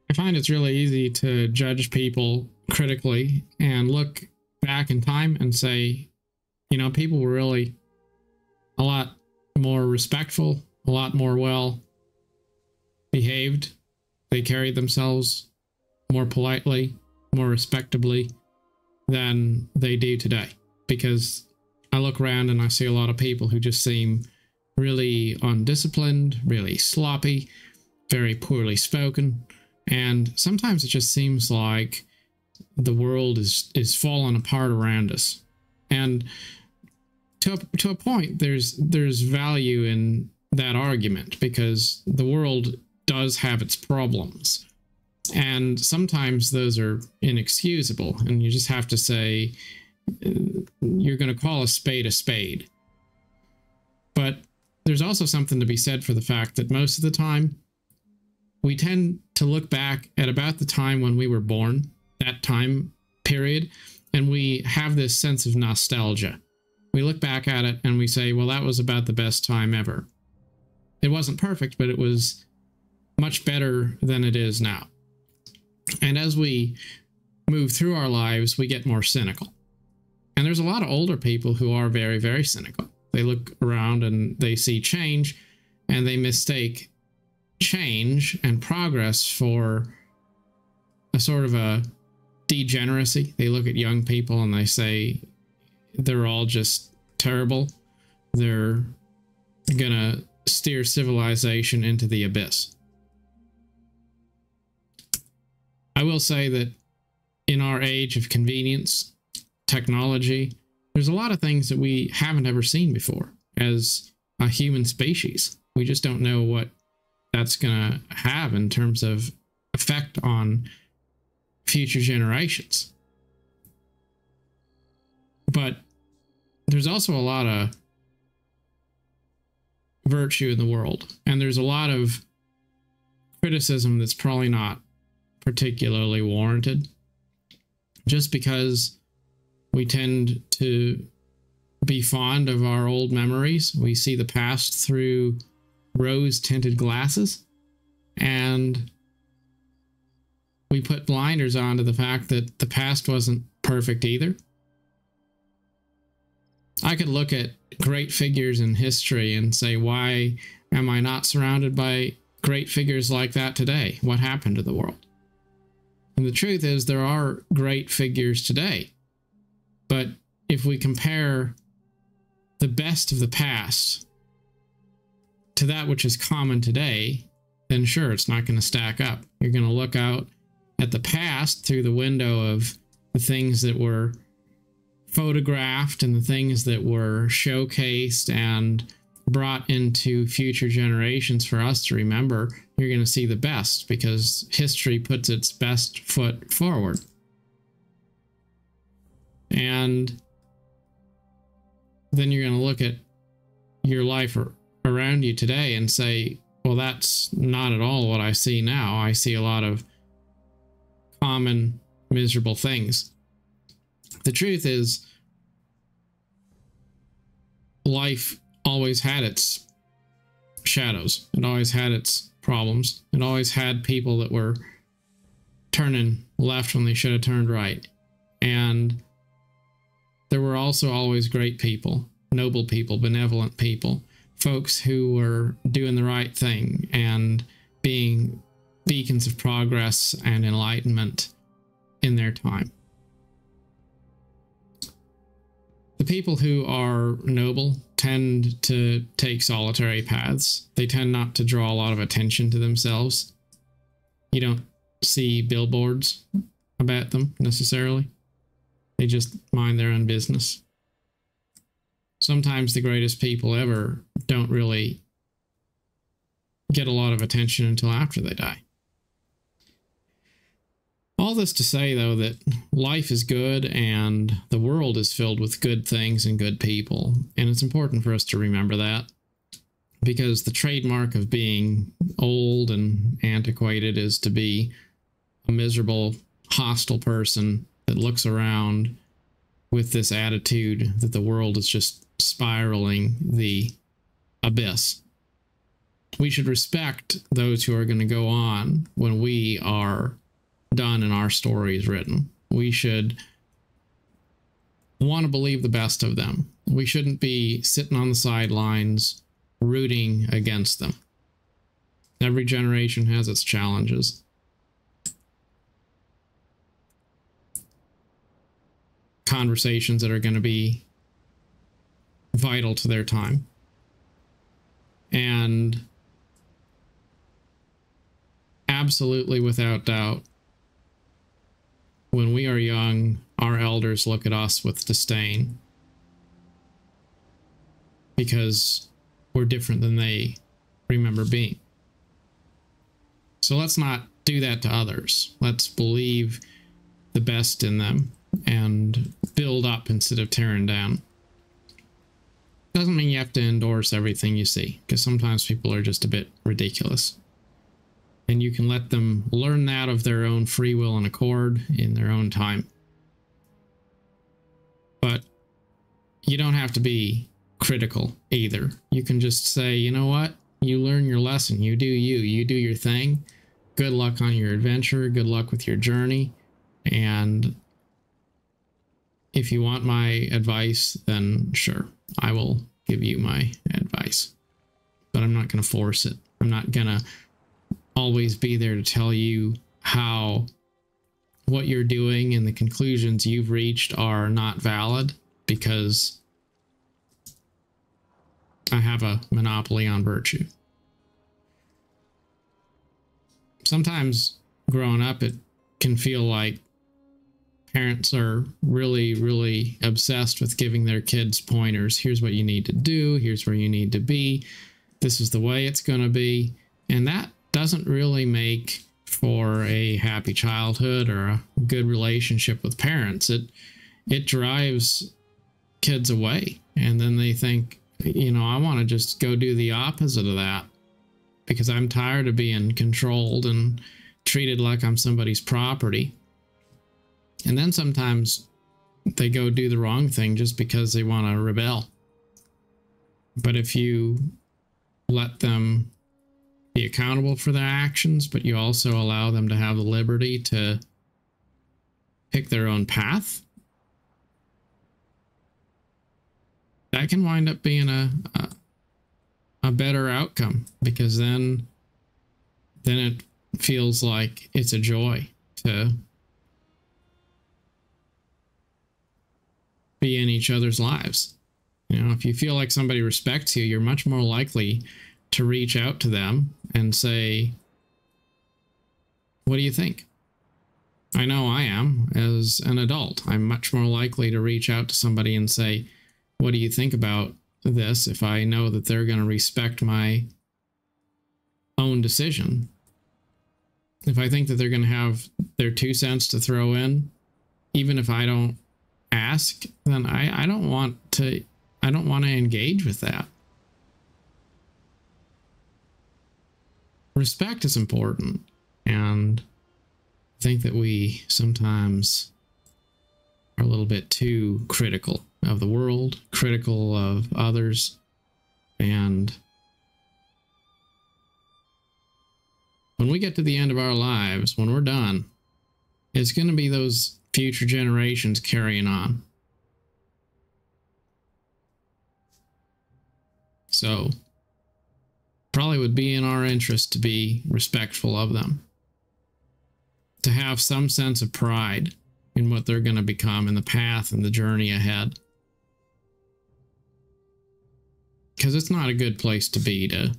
I find it's really easy to judge people critically and look back in time and say, you know, people were really a lot more respectful, a lot more well behaved. They carried themselves more politely, more respectably than they do today. Because I look around and I see a lot of people who just seem really undisciplined, really sloppy, very poorly spoken. And sometimes it just seems like the world is falling apart around us. And to a point, there's value in that argument, because the world does have its problems. And sometimes those are inexcusable, and you just have to say, you're going to call a spade. But there's also something to be said for the fact that most of the time, we tend to look back at about the time when we were born, that time period, and we have this sense of nostalgia. We look back at it and we say, well, that was about the best time ever. It wasn't perfect, but it was much better than it is now. And as we move through our lives, we get more cynical. And there's a lot of older people who are very, very cynical. They look around and they see change, and they mistake change and progress for a sort of a degeneracy. They look at young people and they say they're all just terrible. They're gonna steer civilization into the abyss. I will say that in our age of convenience, technology, there's a lot of things that we haven't ever seen before as a human species. We just don't know what that's going to have in terms of effect on future generations. But there's also a lot of virtue in the world, and there's a lot of criticism that's probably not particularly warranted, just because we tend to be fond of our old memories. We see the past through rose-tinted glasses, and we put blinders on to the fact that the past wasn't perfect either. I could look at great figures in history and say, why am I not surrounded by great figures like that today? What happened to the world? And the truth is, there are great figures today. But if we compare the best of the past to that which is common today, then sure, it's not going to stack up. You're going to look out at the past through the window of the things that were photographed and the things that were showcased and brought into future generations for us to remember. You're going to see the best, because history puts its best foot forward. And then you're going to look at your life around you today and say, well, that's not at all what I see now. I see a lot of common, miserable things. The truth is, life always had its shadows. It always had its problems. It always had people that were turning left when they should have turned right. And there were also always great people, noble people, benevolent people, folks who were doing the right thing and being beacons of progress and enlightenment in their time. The people who are noble tend to take solitary paths. They tend not to draw a lot of attention to themselves. You don't see billboards about them necessarily. They just mind their own business. Sometimes the greatest people ever don't really get a lot of attention until after they die. All this to say, though, that life is good and the world is filled with good things and good people. And it's important for us to remember that, because the trademark of being old and antiquated is to be a miserable, hostile person that looks around with this attitude that the world is just spiraling the abyss. we should respect those who are going to go on when we are done and our story is written. We should want to believe the best of them. We shouldn't be sitting on the sidelines rooting against them. Every generation has its challenges. Conversations that are going to be vital to their time. And absolutely, without doubt, when we are young, our elders look at us with disdain because we're different than they remember being. So let's not do that to others. Let's believe the best in them and build up instead of tearing down. Doesn't mean you have to endorse everything you see, because sometimes people are just a bit ridiculous. And you can let them learn that of their own free will and accord in their own time. But you don't have to be critical either. You can just say, you know what? You learn your lesson. You do you. You do your thing. Good luck on your adventure. Good luck with your journey. And if you want my advice, then sure, I will give you my advice. But I'm not going to force it. I'm not going to always be there to tell you how what you're doing and the conclusions you've reached are not valid, because I have a monopoly on virtue. Sometimes growing up, it can feel like parents are really, really obsessed with giving their kids pointers. Here's what you need to do. Here's where you need to be. This is the way it's going to be. And that doesn't really make for a happy childhood or a good relationship with parents. It drives kids away. And then they think, you know, I want to just go do the opposite of that because I'm tired of being controlled and treated like I'm somebody's property. And then sometimes they go do the wrong thing just because they want to rebel. But if you let them be accountable for their actions, but you also allow them to have the liberty to pick their own path, that can wind up being a better outcome, because then it feels like it's a joy to be in each other's lives. You know, if you feel like somebody respects you, you're much more likely to reach out to them and say, what do you think? I know I am as an adult. I'm much more likely to reach out to somebody and say, what do you think about this, if I know that they're going to respect my own decision. If I think that they're going to have their 2 cents to throw in, even if I don't ask, then I don't want to engage with that. Respect is important, and I think that we sometimes are a little bit too critical of the world, critical of others, and when we get to the end of our lives, when we're done, it's going to be those future generations carrying on. So, probably would be in our interest to be respectful of them, to have some sense of pride in what they're going to become, in the path and the journey ahead. Because it's not a good place to be, to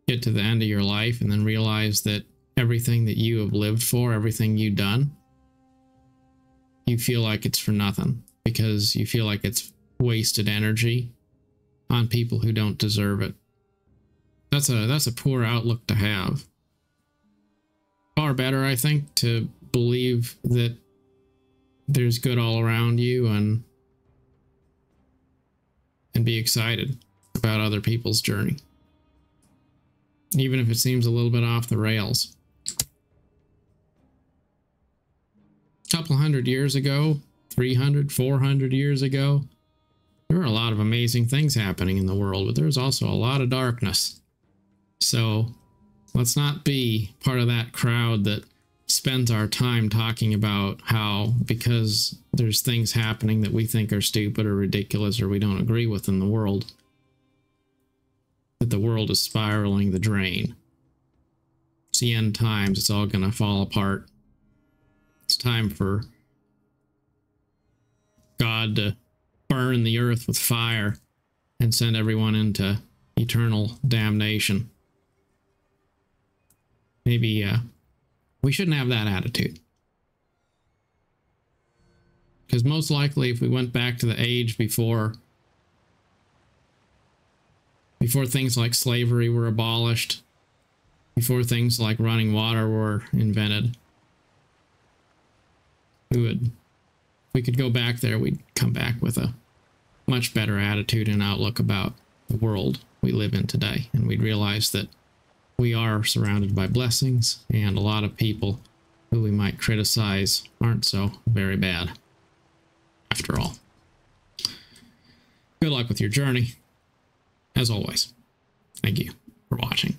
get to the end of your life and then realize that everything that you have lived for, everything you've done, you feel like it's for nothing, because you feel like it's wasted energy on people who don't deserve it. That's a poor outlook to have. Far better, I think, to believe that there's good all around you and be excited about other people's journey, even if it seems a little bit off the rails. A couple 100 years ago, 300, 400 years ago, there were a lot of amazing things happening in the world, but there was also a lot of darkness. So let's not be part of that crowd that spends our time talking about how, because there's things happening that we think are stupid or ridiculous or we don't agree with in the world, that the world is spiraling the drain. It's the end times. It's all going to fall apart. It's time for God to burn the earth with fire and send everyone into eternal damnation. Maybe we shouldn't have that attitude. Because most likely if we went back to the age before things like slavery were abolished, before things like running water were invented, if we could go back there, we'd come back with a much better attitude and outlook about the world we live in today. And we'd realize that we are surrounded by blessings, and a lot of people who we might criticize aren't so very bad after all. Good luck with your journey. As always, thank you for watching.